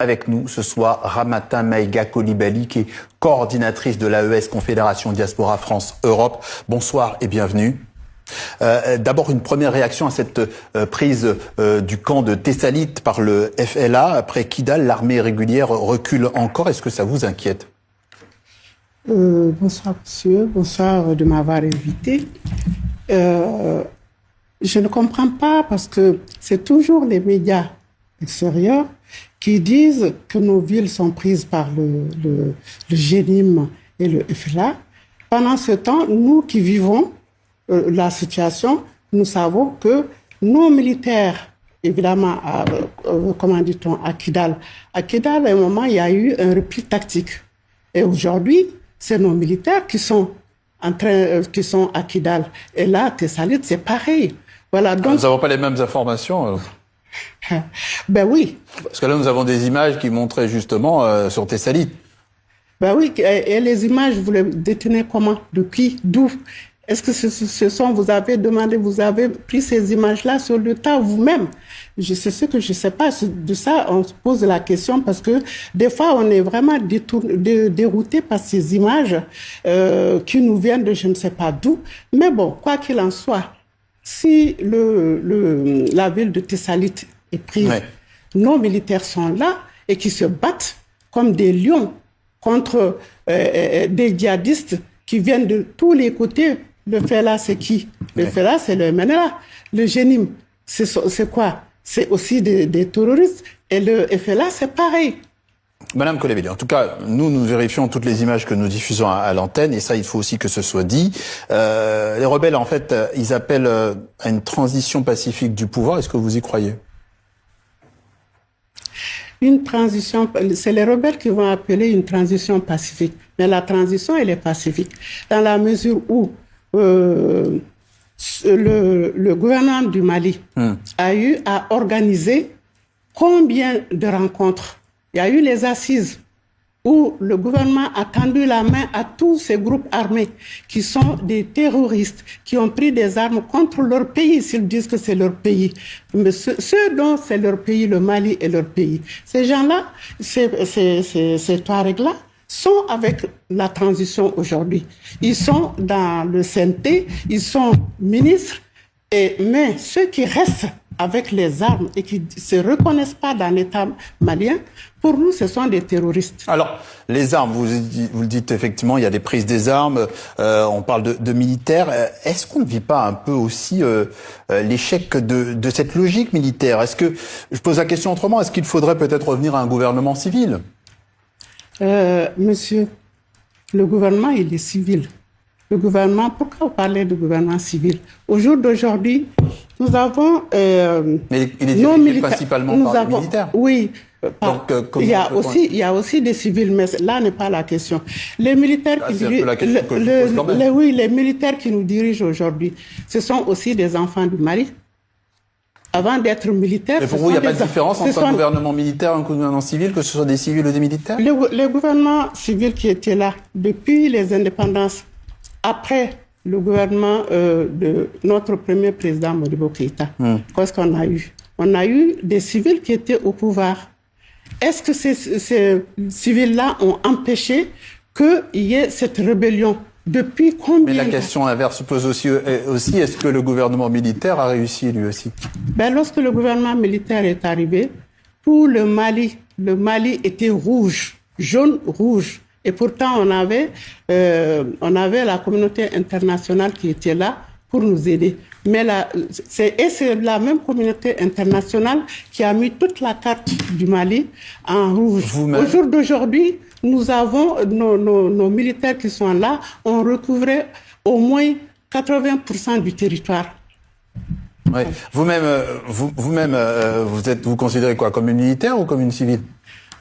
avec nous ce soir Ramata Maïga Coulibaly, qui est coordinatrice de l'AES Confédération Diaspora France-Europe. Bonsoir et bienvenue. D'abord, une première réaction à cette prise du camp de Tessalit par le FLA. Après Kidal, l'armée régulière recule encore. Est-ce que ça vous inquiète? Bonsoir monsieur, bonsoir de m'avoir invité. Je ne comprends pas parce que c'est toujours les médias extérieurs qui disent que nos villes sont prises par le GNIM et le FLA. Pendant ce temps, nous qui vivons la situation, nous savons que nos militaires, évidemment, comment dit-on, à Kidal, à un moment, il y a eu un repli tactique. Et aujourd'hui, c'est nos militaires qui sont à Kidal. Et là, Tessalit, c'est pareil. Voilà, donc... Nous n'avons pas les mêmes informations. Ben oui. Parce que là, nous avons des images qui montraient justement sur Tessalit. Ben oui, et les images, vous les détenez comment? De qui? D'où? Est-ce que ce sont, vous avez demandé, vous avez pris ces images-là sur le tas vous-même? C'est ce que je ne sais pas. De ça, on se pose la question parce que des fois, on est vraiment dérouté par ces images qui nous viennent de je ne sais pas d'où. Mais bon, quoi qu'il en soit, si la ville de Tessalit est prise, ouais, nos militaires sont là et qui se battent comme des lions contre des djihadistes qui viennent de tous les côtés. Le FLA, c'est qui? Le FLA, c'est le MNLA. Le GNIM, c'est quoi? C'est aussi des terroristes. Et le FLA, c'est pareil. Madame Coulibaly, en tout cas, nous vérifions toutes les images que nous diffusons à l'antenne, et ça, il faut aussi que ce soit dit. Les rebelles, en fait, ils appellent à une transition pacifique du pouvoir. Est-ce que vous y croyez? Une transition, c'est les rebelles qui vont appeler une transition pacifique. Mais la transition, elle est pacifique. Dans la mesure où le gouvernement du Mali a eu à organiser combien de rencontres? Il y a eu les assises où le gouvernement a tendu la main à tous ces groupes armés qui sont des terroristes, qui ont pris des armes contre leur pays, s'ils disent que c'est leur pays. Mais ceux dont c'est leur pays, le Mali est leur pays. Ces gens-là, ces Touaregs-là, sont avec la transition aujourd'hui. Ils sont dans le CNT, ils sont ministres, mais ceux qui restent avec les armes et qui ne se reconnaissent pas dans l'État malien, pour nous, ce sont des terroristes. Alors, les armes, vous le dites effectivement, il y a des prises des armes, on parle de militaires. Est-ce qu'on ne vit pas un peu aussi l'échec de cette logique militaire? Est-ce que, je pose la question autrement, est-ce qu'il faudrait peut-être revenir à un gouvernement civil? Monsieur, le gouvernement, il est civil. Le gouvernement, pourquoi vous parlez de gouvernement civil? Au jour d'aujourd'hui, nous avons... mais il est dirigé principalement par les militaires. Oui. Donc, il y a aussi des civils, mais là n'est pas la question. Les militaires les militaires qui nous dirigent aujourd'hui, ce sont aussi des enfants du Mali. Avant d'être militaires... Mais pour vous, il n'y a pas de différence entre un gouvernement militaire et un gouvernement civil, que ce soit des civils ou des militaires? Les gouvernements civils qui étaient là depuis les indépendances, après le gouvernement de notre premier président Modibo Keïta, qu'est-ce qu'on a eu? On a eu des civils qui étaient au pouvoir. Est-ce que ces civils-là ont empêché qu'il y ait cette rébellion? Depuis combien? Mais la question inverse se pose aussi est-ce que le gouvernement militaire a réussi lui aussi? Lorsque le gouvernement militaire est arrivé, pour le Mali était rouge, jaune-rouge. Et pourtant, on avait la communauté internationale qui était là pour nous aider. Mais c'est la même communauté internationale qui a mis toute la carte du Mali en rouge. Au jour d'aujourd'hui, nous avons nos militaires qui sont là, ont recouvré au moins 80% du territoire. Oui. Vous-même, vous considérez quoi, comme une militaire ou comme une civile?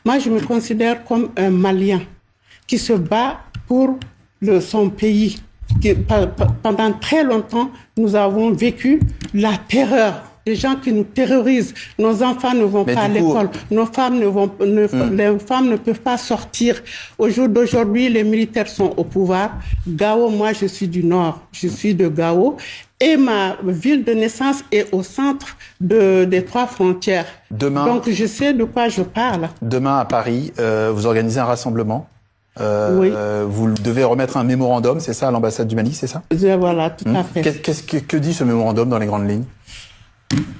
Moi, je me considère comme un Malien qui se bat pour son pays. Pendant très longtemps, nous avons vécu la terreur des gens qui nous terrorisent. Nos enfants ne vont pas à l'école, nos femmes les femmes ne peuvent pas sortir. Au jour d'aujourd'hui, les militaires sont au pouvoir. Gao, moi je suis du Nord, je suis de Gao. Et ma ville de naissance est au centre des 3 frontières. Demain, donc je sais de quoi je parle. Demain à Paris, vous organisez un rassemblement. Oui. Vous devez remettre un mémorandum, c'est ça, à l'ambassade du Mali, c'est ça? Voilà, tout à fait. Que dit ce mémorandum dans les grandes lignes?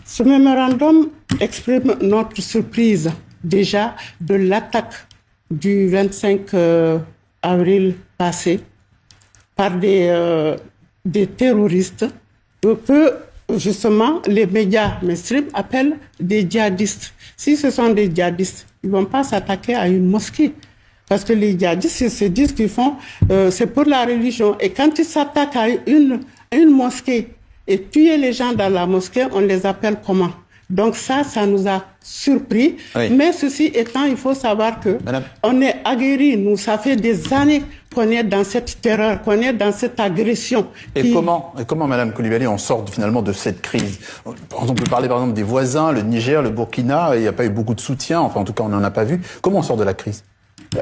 Ce mémorandum exprime notre surprise déjà de l'attaque du 25 avril passé par des terroristes que justement les médias mainstream appellent des djihadistes. Si ce sont des djihadistes, ils ne vont pas s'attaquer à une mosquée. Parce que les djihadistes, ils se disent qu'ils font, c'est pour la religion. Et quand ils s'attaquent à une mosquée et tuer les gens dans la mosquée, on les appelle comment? Donc ça nous a surpris. Oui. Mais ceci étant, il faut savoir que on est aguerris. Nous, ça fait des années qu'on est dans cette terreur, qu'on est dans cette agression. Et comment, Madame Coulibaly, on sort finalement de cette crise? On peut parler par exemple des voisins, le Niger, le Burkina, il n'y a pas eu beaucoup de soutien, enfin en tout cas on n'en a pas vu. Comment on sort de la crise?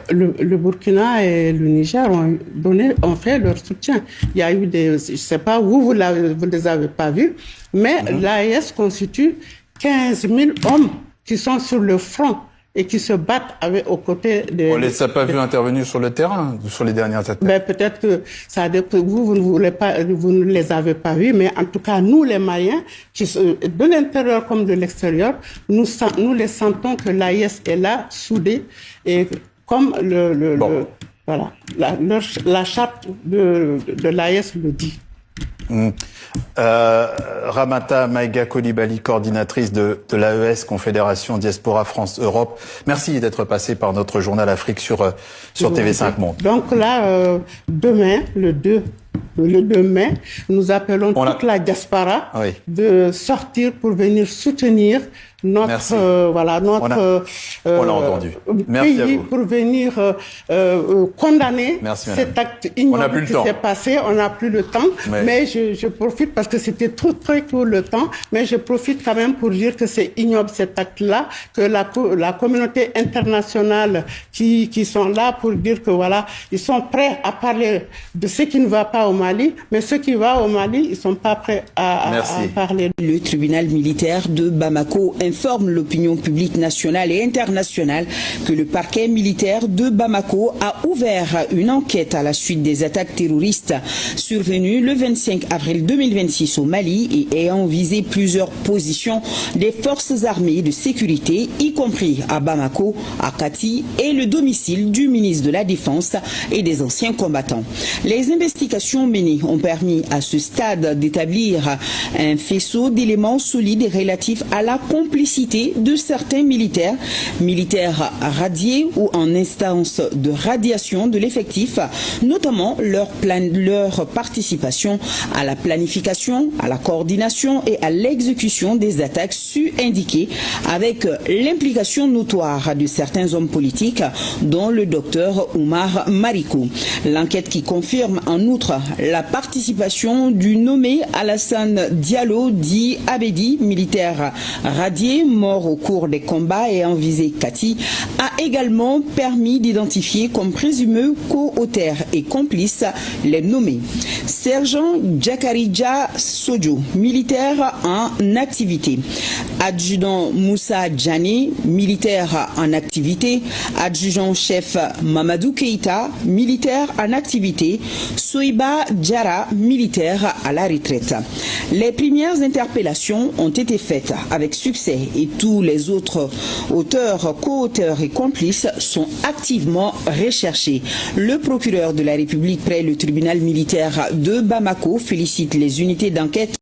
Le Burkina et le Niger ont fait leur soutien. Il y a eu je ne sais pas où vous ne les avez pas vus, mais l'AES constitue 15 000 hommes qui sont sur le front et qui se battent aux côtés des... On ne les a pas vus intervenir sur le terrain, sur les dernières attaques. Ben, peut-être que vous ne les avez pas vus, mais en tout cas, nous les Maliens, de l'intérieur comme de l'extérieur, nous les sentons que l'AES est là, soudée, et comme voilà, la charte de l'AES le dit. Ramata Maïga Coulibaly, coordinatrice de l'AES, Confédération Diaspora France-Europe. Merci d'être passé par notre journal Afrique sur TV5 Monde. Donc là, demain, le 2 mai, nous appelons toute la diaspora de sortir pour venir soutenir notre on l'a entendu. Merci pays pour venir condamner cet acte ignoble qui s'est passé. On n'a plus le temps, mais je profite parce que c'était très court le temps, mais je profite quand même pour dire que c'est ignoble cet acte-là, que la communauté internationale qui sont là pour dire que voilà, ils sont prêts à parler de ce qui ne va pas au Mali, mais ce qui va au Mali, ils sont pas prêts à parler. Le tribunal militaire de Bamako informe l'opinion publique nationale et internationale que le parquet militaire de Bamako a ouvert une enquête à la suite des attaques terroristes survenues le 25 avril 2026 au Mali et ayant visé plusieurs positions des forces armées de sécurité, y compris à Bamako, à Kati et le domicile du ministre de la Défense et des anciens combattants. Les investigations menées ont permis à ce stade d'établir un faisceau d'éléments solides et relatifs à la complicité de certains militaires radiés ou en instance de radiation de l'effectif, notamment leur participation à la planification, à la coordination et à l'exécution des attaques su-indiquées, avec l'implication notoire de certains hommes politiques, dont le docteur Oumar Marikou. L'enquête qui confirme en outre la participation du nommé Alassane Diallo, dit Abedi, militaire radié, mort au cours des combats et en visé Kati, a également permis d'identifier comme présumé co-auteurs et complices les nommés. Sergent Djakarija Sojo, militaire en activité. Adjudant Moussa Djani, militaire en activité. Adjudant-chef Mamadou Keïta, militaire en activité. Soiba Djara, militaire à la retraite. Les premières interpellations ont été faites avec succès et tous les autres auteurs, co-auteurs et complices sont activement recherchés. Le procureur de la République près le tribunal militaire de Bamako félicite les unités d'enquête